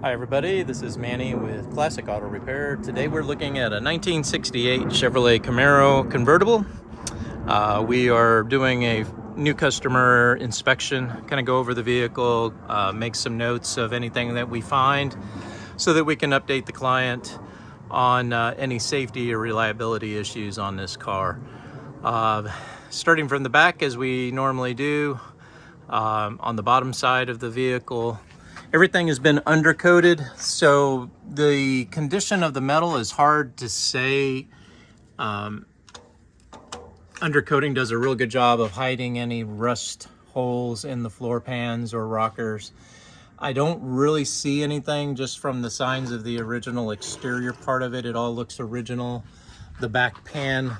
Hi everybody, this is Manny with Classic Auto Repair. Today we're looking at a 1968 Chevrolet Camaro convertible. We are doing a new customer inspection, kind of go over the vehicle, make some notes of anything that we find so that we can update the client on any safety or reliability issues on this car. Starting from the back as we normally do, on the bottom side of the vehicle, everything has been undercoated, so the condition of the metal is hard to say. Undercoating does a real good job of hiding any rust holes in the floor pans or rockers. I don't really see anything just from the signs of the original exterior part of it. It all looks original. The back pan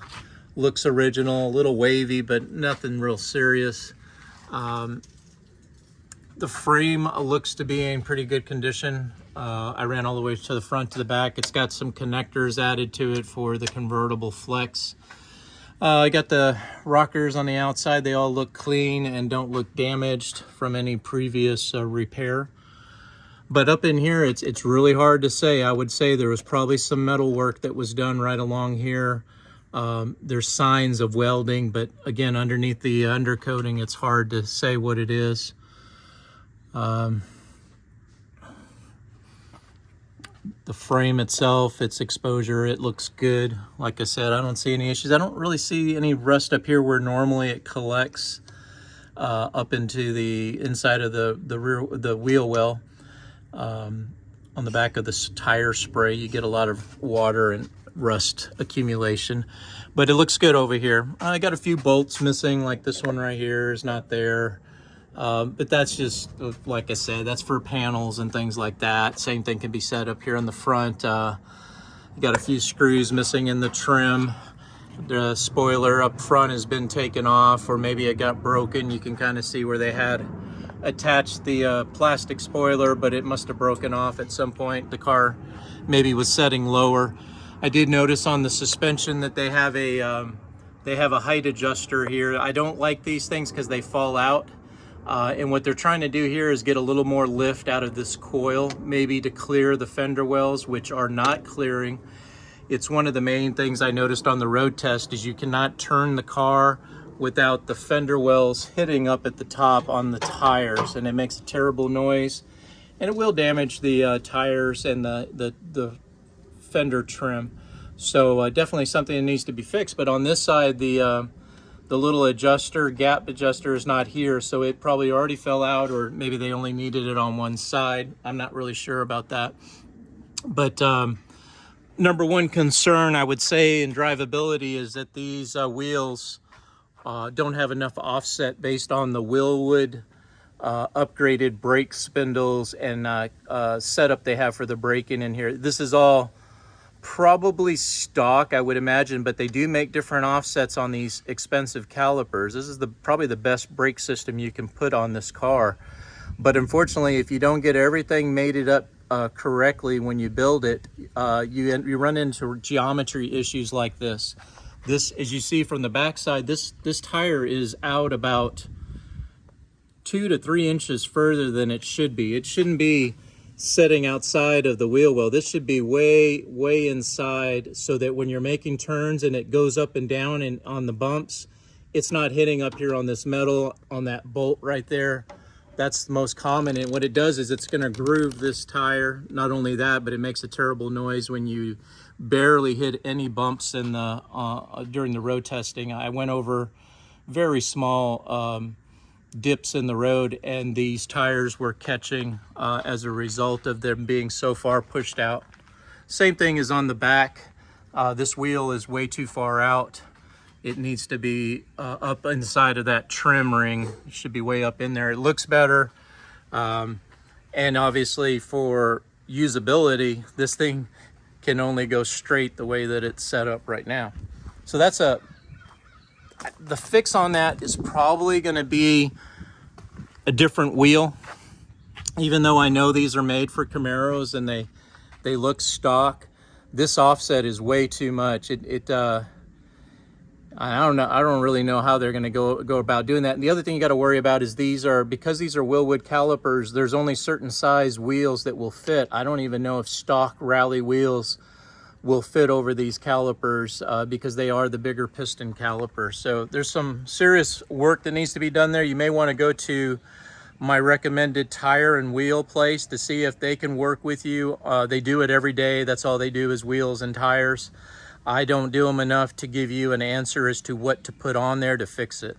looks original, a little wavy, but nothing real serious. The frame looks to be in pretty good condition. I ran all the way to the front to the back. It's got some connectors added to it for the convertible flex. I got the rockers on the outside. They all look clean and don't look damaged from any previous repair. But up in here, it's really hard to say. I would say there was probably some metal work that was done right along here. There's signs of welding, but again, underneath the undercoating, it's hard to say what it is. The frame itself, its exposure, it looks good. Like I said, I don't see any issues. I don't really see any rust up here where normally it collects up into the inside of the wheel well. On the back of this tire spray, you get a lot of water and rust accumulation, but it looks good over here. I got a few bolts missing, like this one right here is not there. But that's just, like I said, that's for panels and things like that. Same thing can be said up here on the front. You got a few screws missing in the trim. The spoiler up front has been taken off, or maybe it got broken. You can kind of see where they had attached the plastic spoiler, but it must have broken off at some point. The car maybe was setting lower. I did notice on the suspension that they have a height adjuster here. I don't like these things because they fall out. And what they're trying to do here is get a little more lift out of this coil, maybe to clear the fender wells, which are not clearing. It's one of the main things I noticed on the road test is you cannot turn the car without the fender wells hitting up at the top on the tires, and it makes a terrible noise, and it will damage the tires and the fender trim. So definitely something that needs to be fixed. But on this side, the little adjuster, gap adjuster, is not here, so it probably already fell out, or maybe they only needed it on one side. I'm not really sure about that. But number one concern I would say in drivability is that these wheels don't have enough offset based on the Willwood upgraded brake spindles and setup they have for the braking in here. This is all probably stock, I would imagine, but they do make different offsets on these expensive calipers. This is probably the best brake system you can put on this car. But unfortunately, if you don't get everything mated up correctly when you build it, you run into geometry issues like this. This, as you see from the backside, this tire is out about 2 to 3 inches further than it should be. It shouldn't be sitting outside of the wheel well. This should be way inside, so that when you're making turns and it goes up and down and on the bumps, it's not hitting up here on this metal, on that bolt right there. That's the most common, and what it does is it's going to groove this tire. Not only that, but it makes a terrible noise when you barely hit any bumps in the during the road testing. I went over very small dips in the road, and these tires were catching as a result of them being so far pushed out. Same thing is on the back. This wheel is way too far out. It needs to be up inside of that trim ring. It should be way up in there. It looks better. And obviously for usability, this thing can only go straight the way that it's set up right now. So that's the fix on that is probably going to be a different wheel, even though I know these are made for Camaros and they look stock. This offset is way too much. I don't know. I don't really know how they're going to go about doing that. And the other thing you got to worry about is because these are Willwood calipers, there's only certain size wheels that will fit. I don't even know if stock rally wheels will fit over these calipers because they are the bigger piston calipers. So there's some serious work that needs to be done there. You may want to go to my recommended tire and wheel place to see if they can work with you. They do it every day. That's all they do is wheels and tires. I don't do them enough to give you an answer as to what to put on there to fix it.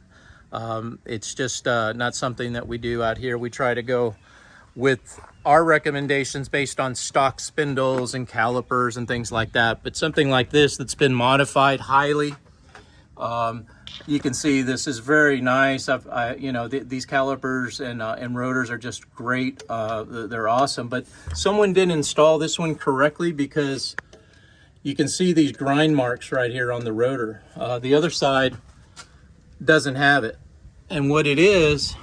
It's just not something that we do out here. We try to go with our recommendations based on stock spindles and calipers and things like that. But something like this that's been modified highly, you can see this is very nice. These calipers and rotors are just great. They're awesome. But someone didn't install this one correctly because you can see these grind marks right here on the rotor. The other side doesn't have it. And what it is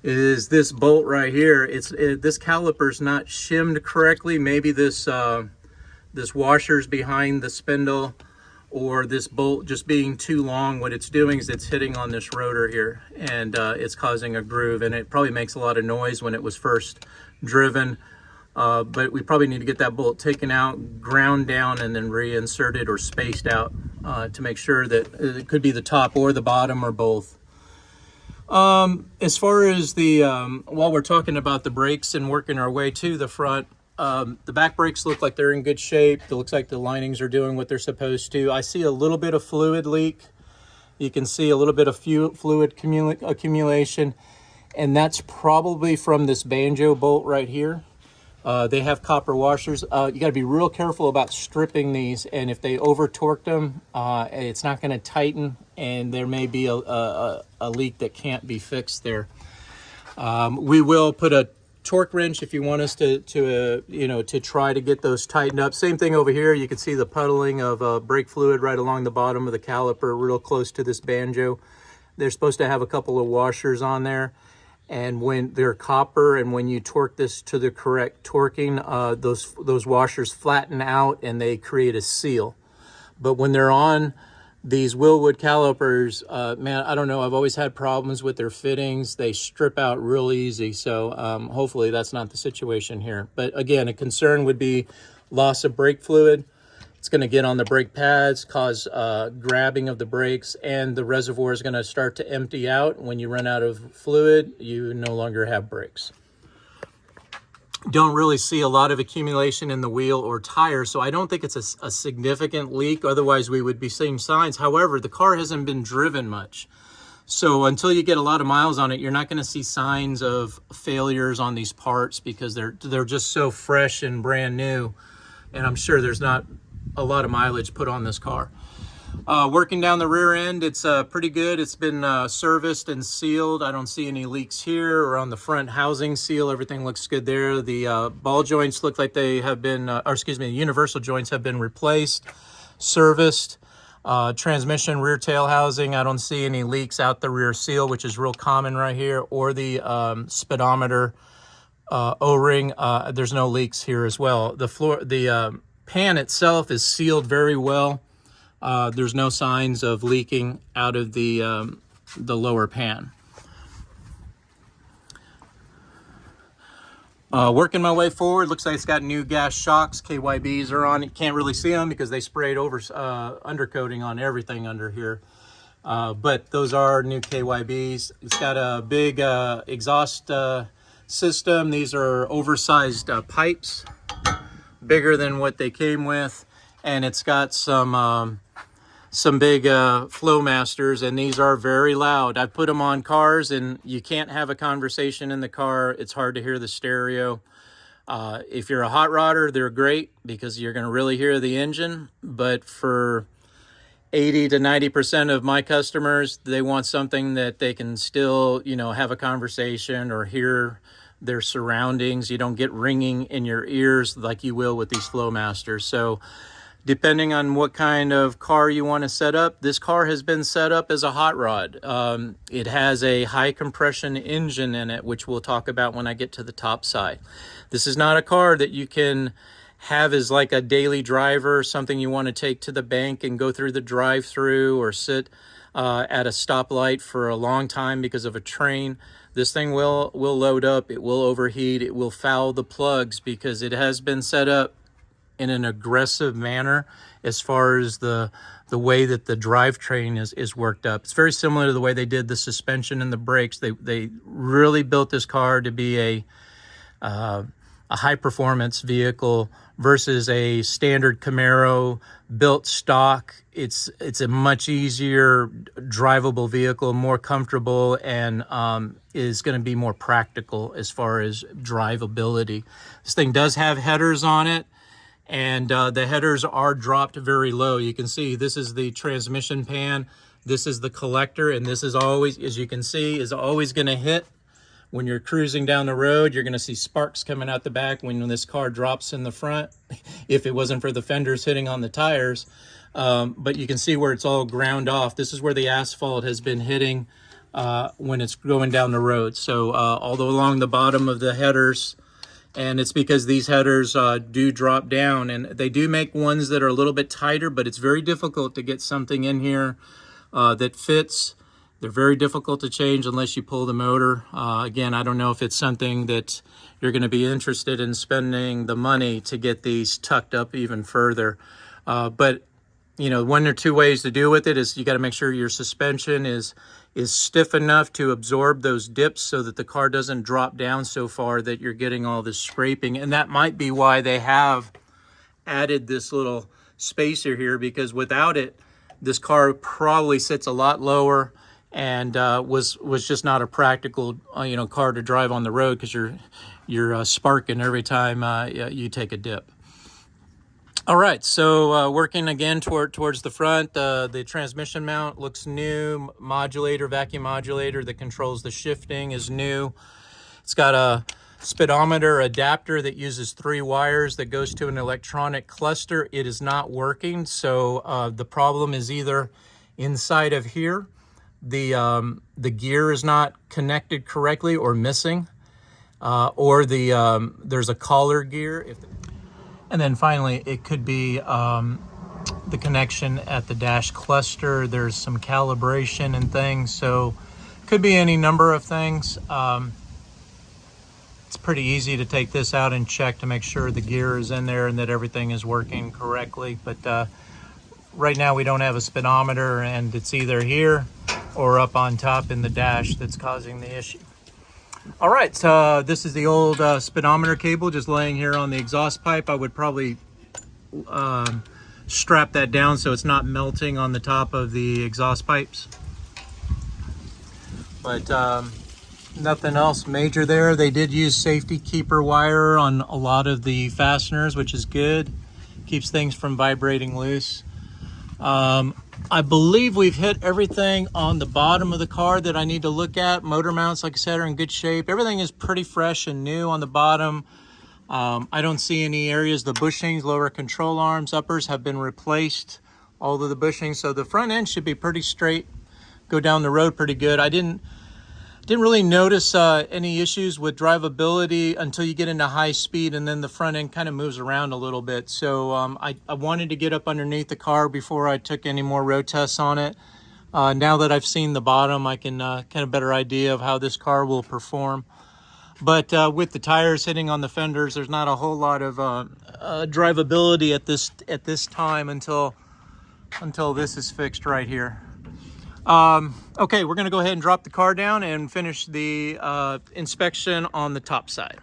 this bolt right here. This caliper's not shimmed correctly. Maybe this washer's behind the spindle, or this bolt just being too long. What it's doing is it's hitting on this rotor here, and it's causing a groove, and it probably makes a lot of noise when it was first driven. But we probably need to get that bolt taken out, ground down, and then reinserted or spaced out to make sure that it could be the top or the bottom or both. As far as while we're talking about the brakes and working our way to the front, the back brakes look like they're in good shape. It looks like the linings are doing what they're supposed to. I see a little bit of fluid leak. You can see a little bit of fluid accumulation, and that's probably from this banjo bolt right here. They have copper washers. You got to be real careful about stripping these, and if they over torqued them, it's not going to tighten, and there may be a leak that can't be fixed there. We will put a torque wrench if you want us to try to get those tightened up. Same thing over here. You can see the puddling of brake fluid right along the bottom of the caliper, real close to this banjo. They're supposed to have a couple of washers on there. And when they're copper, and when you torque this to the correct torquing, those washers flatten out and they create a seal. But when they're on these Willwood calipers, man, I don't know. I've always had problems with their fittings. They strip out real easy. So hopefully that's not the situation here. But again, a concern would be loss of brake fluid. It's going to get on the brake pads, cause grabbing of the brakes, and the reservoir is going to start to empty out. When you run out of fluid, you no longer have brakes. Don't really see a lot of accumulation in the wheel or tire, so I don't think it's a significant leak. Otherwise, we would be seeing signs. However, the car hasn't been driven much. So until you get a lot of miles on it, you're not going to see signs of failures on these parts because they're just so fresh and brand new. And I'm sure there's not a lot of mileage put on this car. Working down the rear end, it's pretty good. It's been serviced and sealed. I don't see any leaks here or on the front housing seal. Everything looks good there. The ball joints look like they have been, the universal joints have been replaced, serviced. Transmission rear tail housing, I don't see any leaks out the rear seal, which is real common right here, or the speedometer O-ring. There's no leaks here as well. The pan itself is sealed very well. There's no signs of leaking out of the lower pan. Working my way forward, looks like it's got new gas shocks. KYBs are on it. Can't really see them because they sprayed over undercoating on everything under here. But those are new KYBs. It's got a big exhaust system. These are oversized pipes, bigger than what they came with, and it's got some big Flowmasters, and these are very loud. I've put them on cars, and you can't have a conversation in the car. It's hard to hear the stereo. If you're a hot rodder, they're great because you're going to really hear the engine, but for 80 to 90% of my customers, they want something that they can still, have a conversation or hear their surroundings. You don't get ringing in your ears like you will with these Flowmasters. So depending on what kind of car you want to set up, this car has been set up as a hot rod. It has a high compression engine in it, which we'll talk about when I get to the top side. This is not a car that you can have as like a daily driver, something you want to take to the bank and go through the drive-through, or sit at a stoplight for a long time because of a train, this thing will load up, it will overheat, it will foul the plugs, because it has been set up in an aggressive manner as far as the way that the drivetrain is worked up. It's very similar to the way they did the suspension and the brakes. They really built this car to be a high performance vehicle versus a standard Camaro built stock. It's a much easier drivable vehicle, more comfortable, and is going to be more practical as far as drivability. This thing does have headers on it, and the headers are dropped very low. You can see this is the transmission pan, this is the collector, and this is always, as you can see, is always going to hit. When you're cruising down the road, you're going to see sparks coming out the back when this car drops in the front, if it wasn't for the fenders hitting on the tires. But you can see where it's all ground off. This is where the asphalt has been hitting when it's going down the road. So all along the bottom of the headers, and it's because these headers do drop down, and they do make ones that are a little bit tighter, but it's very difficult to get something in here that fits. They're very difficult to change unless you pull the motor. Again, I don't know if it's something that you're going to be interested in spending the money to get these tucked up even further. But, you know, one or two ways to deal with it is you got to make sure your suspension is stiff enough to absorb those dips so that the car doesn't drop down so far that you're getting all this scraping. And that might be why they have added this little spacer here, because without it, this car probably sits a lot lower and was just not a practical car to drive on the road, because you're sparking every time you take a dip. All right, so working again towards the front, the transmission mount looks new. Modulator, vacuum modulator that controls the shifting is new. It's got a speedometer adapter that uses 3 wires that goes to an electronic cluster. It is not working, so the problem is either inside of here, the gear is not connected correctly or missing, or there's a collar gear. And then finally, it could be the connection at the dash cluster. There's some calibration and things, so could be any number of things. It's pretty easy to take this out and check to make sure the gear is in there and that everything is working correctly. But right now we don't have a speedometer, and it's either here or up on top in the dash that's causing the issue. All right, so this is the old speedometer cable just laying here on the exhaust pipe. I would probably strap that down so it's not melting on the top of the exhaust pipes. But nothing else major there. They did use safety keeper wire on a lot of the fasteners, which is good. Keeps things from vibrating loose. I believe we've hit everything on the bottom of the car that I need to look at. Motor mounts, like I said, are in good shape. Everything is pretty fresh and new on the bottom. I don't see any areas. The bushings, lower control arms, uppers have been replaced, all of the bushings. So the front end should be pretty straight, go down the road pretty good. I didn't really notice any issues with drivability until you get into high speed, and then the front end kind of moves around a little bit. So I wanted to get up underneath the car before I took any more road tests on it. Now that I've seen the bottom, I can kind of better idea of how this car will perform. But with the tires hitting on the fenders, there's not a whole lot of drivability at this time until this is fixed right here. Okay, we're going to go ahead and drop the car down and finish the inspection on the top side.